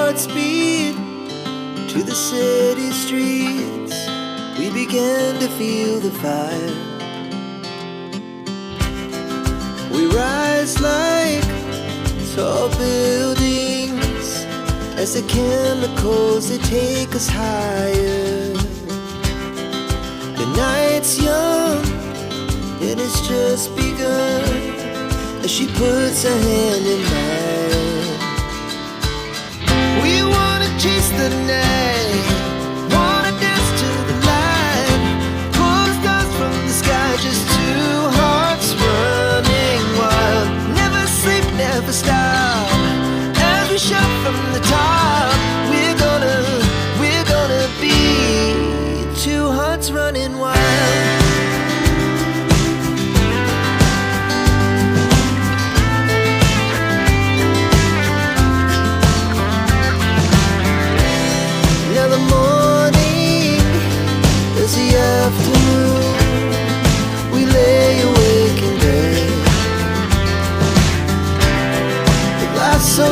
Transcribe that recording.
hearts beat to the city streets. We began to feel the fire. We rise like tall buildings as the chemicals, they take us higher. The night's young and it's just begun as she puts her hand in mine. We wanna chase the night, wanna dance to the light, pull the stars from the sky, just two hearts running wild. Never sleep, never stop, as we shout from the top. We're gonna be two hearts running wild. The morning is the afternoon. We lay awake in bed, the glass so